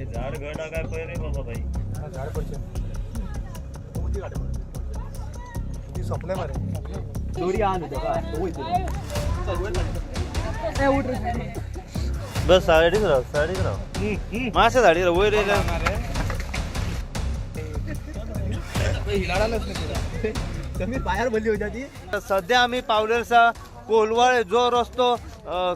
झाड गडा काय पहिले बाबा भाई झाड पडचे ती सपले मारे दोरी आण बस साडीच राव मासे झाडी राव वयर बाहेर बोलली होती ती. सध्या आम्ही पावलेरचा कोलवाळे जो रस्तो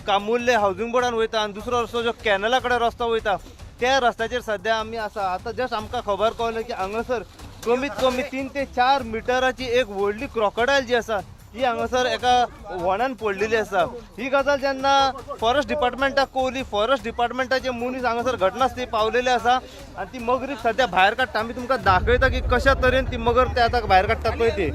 कामुल्ले हाऊसिंग बोर्डान वयता आणि दुसरो रस्तो जो कॅनलाकडे रस्तो वयता त्या रस्त्याचेर सध्या आम्ही असा आता जस्ट आमकां खबर कळ्ळें की हांगासर कमीत कमी 3 ते 4 मिटराची एक व्हडली क्रोकोडायल जी आसा ही हांगासर एका व्हणान पडलेली आसा. ही गजाल जेन्ना फॉरेस्ट डिपार्टमेंटाक कळली, फॉरेस्ट डिपार्टमेंटाचे मनीस हांगासर घटनास्थळी पावलेले आसा आणि ती मगरी सध्या भायर काडटा. आमी तुमकां दाखयता की कशा तरेन ती मगर ते आतां भायर काडटा पळय ती.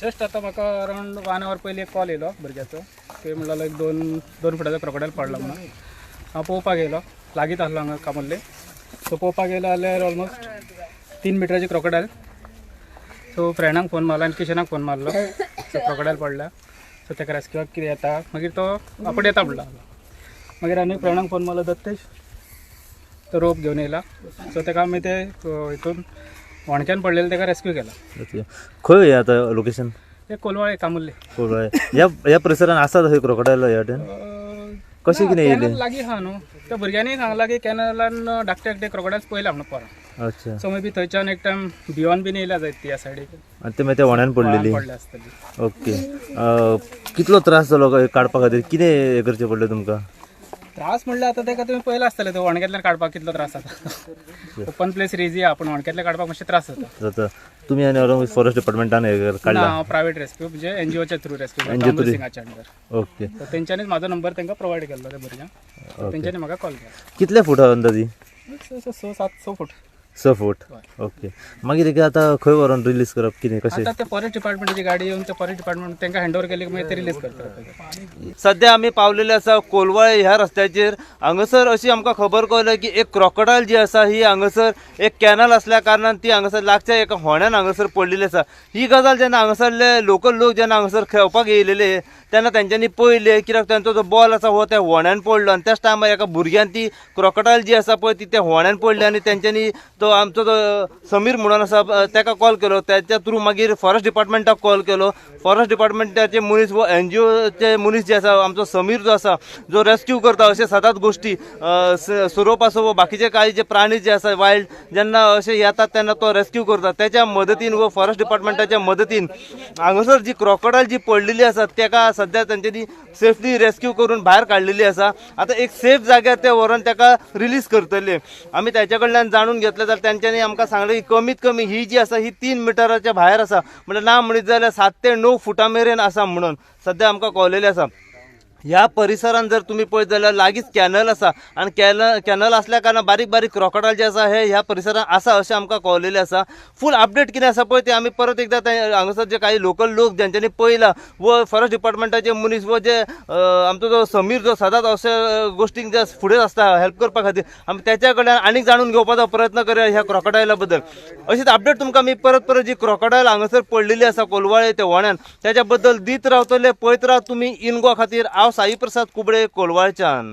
जस्ट आता म्हाका अरावंड 1 आवर पयलीं एक कॉल येयलो भुरग्याचो. ते म्हणलें एक 2 फुटाचो क्रोकोडायल पडला म्हणून. हांव पळोवपाक गेलो, लागींच आसलो हांगा कामल्ले. सो पळोवपाक गेलो जाल्यार ऑलमोस्ट 3 मिटराची क्रोकोडायल. सो फ्रेंडाक फोन मारलो आनी किशनाक फोन मारलो. सो क्रोकोडायल पडला, सो ताका रेस्क्यूवाक कितें येता मागीर तो आपण येता म्हणला. मागीर आनी फ्रेंडाक फोन मारलो दत्तेश, तो रोप घेवन येयला. सो ताका आमी ते हितून व्हणक्यान पडलेले ताका रेस्क्यू केला. खंय आता लोकेशन? ते कोलवाळे कामुल्ले. कोलवाळे या परिसरात आसा थंय क्रोकोडायल ह्या वाटेन कशें कितें येयलें? लागीं आहा न्हू. त्या भुरग्यांनी सांगला की कॅनलान धाकटे धाकटे क्रोकोडायल्स पयला म्हणून पोरां. अच्छा. सो मे बी थंयच्यान एक टायम भिवून बीन येयल्या जायत ती ह्या सायडीक. आनी ते मागीर त्या व्हण्यान पडलेली. पडले आसतली. ओके. कितलो त्रास जालो काडपा खातीर? कितें हें करचें पडलें तुमकां? त्रास म्हणल्यार आतां ताका तुमी पयला आसतले तो वणक्यातल्यान काडपाक कितलो त्रास जाता. ओपन प्लेस इजी आहा पूण वणक्यातल्यान काडपाक मातशे त्रास जाता. तुमी आनी अरावंड फॉरेस्ट डिपार्टमेंटान हे काडला? हांव प्रायवेट रेस्क्यू म्हणजे एनजीओच्या थ्रू रेस्क्यू सिंगाच्या अंडर. ओके. तर तेंच्यांनीच म्हाजो नंबर तांकां प्रोवायड केल्लो त्या भुरग्यांक. तेंच्यांनी म्हाका कॉल केलो. कितले फूट हा अंदाजी? 6-7 फूट. 6 फूट. ओके. मागीर तेका आतां खंय व्हरून रिलीज करप कितें कशें? आता ते फॉरेस्ट डिपार्टमेंटाची गाडी येवन ते फॉरेस्ट डिपार्टमेंट तांकां हँडओव्हर केली की मागीर ते रिलीज करतात. सध्या आमी पावलेले आसा कोलवाळे ह्या रस्त्याचेर. हांगासर अशी आमकां खबर कळ्ळी की एक क्रोकोडायल जी आसा ही हांगासर एक कॅनल असल्या कारणान ती हांगासर लागच्या एका व्हण्यान हांगासर पडलेली आसा. ही गजाल जेन्ना हांगासरले लोकल लोक जेन्ना हांगासर खेळपाक येयलेले तेन्ना तेंच्यांनी पळयले कित्याक तांचो जो बॉल आसा हो त्या व्हण्यान पडलो आनी त्याच टायमार एका भुरग्यान ती क्रोकोडायल जी आसा पळय ती त्या व्हण्यान पडली आनी तेंच्यांनी तो आमचो जो समीर म्हणून आसा ताका कॉल केलो. त्याच्या थ्रू मागीर फॉरेस्ट डिपार्टमेंटाक कॉल केलो. फॉरेस्ट डिपार्टमेंटाचे मनीस व एनजीओचे मनीस जे आसा आमचो समीर जो आसा जो रेस्क्यू करता अशे सदांच गोश्टी सुरोप आसो व बाकीचे काही जे प्राणी जे आसा वायल्ड जेन्ना अशे येतात तेन्ना तो रेस्क्यू करता. त्याच्या मदतीन व फॉरेस्ट डिपार्टमेंटाच्या मदतीन हांगासर जी क्रोकोडायल जी पडलेली आसा ताका सध्या तेंच्यांनी सेफली रेस्क्यू करून भायर काडलेली आसा. आतां एक सेफ जाग्यार ते व्हरून ताका रिलीज करतले. आमी त्याच्या कडल्यान जाणून घेतले जाल्यार तेंच्यांनी आमकां सांगलें की कमीत कमी ही जी आसा ही 3 मिटराच्या भायर आसा. म्हणजे ना म्हणत जाल्यार 7 ते 9 फुटां मेरेन आसा म्हणून सध्या आमकां कळलेलें आसा. ह्या परिसरात जर तुम्ही पळयत जाल्यार लागींच कॅनल आसा आनी कॅनल असल्या कारणान बारीक बारीक क्रोकोडायल जे आसा हे ह्या परिसरात आसा अशें आमकां कळलेलें आसा. फूल अपडेट कितें आसा पळय ते आमी परत एकदा हांगासर जे काही लोकल लोक ज्यांच्यांनी पळयला व फॉरेस्ट डिपार्टमेंटाचे मनीस व जे आमचो जो समीर जो सदांच अशा गोष्टींक जे फुडें आसता हेल्प करपा खातीर आमी त्याच्या कडल्यान आनीक जाणून घेवपाचो प्रयत्न करूया ह्या क्रोकोडायला बद्दल. अशीच अपडेट तुमकां आमी परत जी क्रोकोडायल हांगासर पडलेली आसा कोलवाळे ते व्हण्यान त्याच्या बद्दल दीत रावतले. पळयत राव तुम्ही इन गोवा खातीर. हांव साई प्रसाद कुबडे कोलवाळच्यान.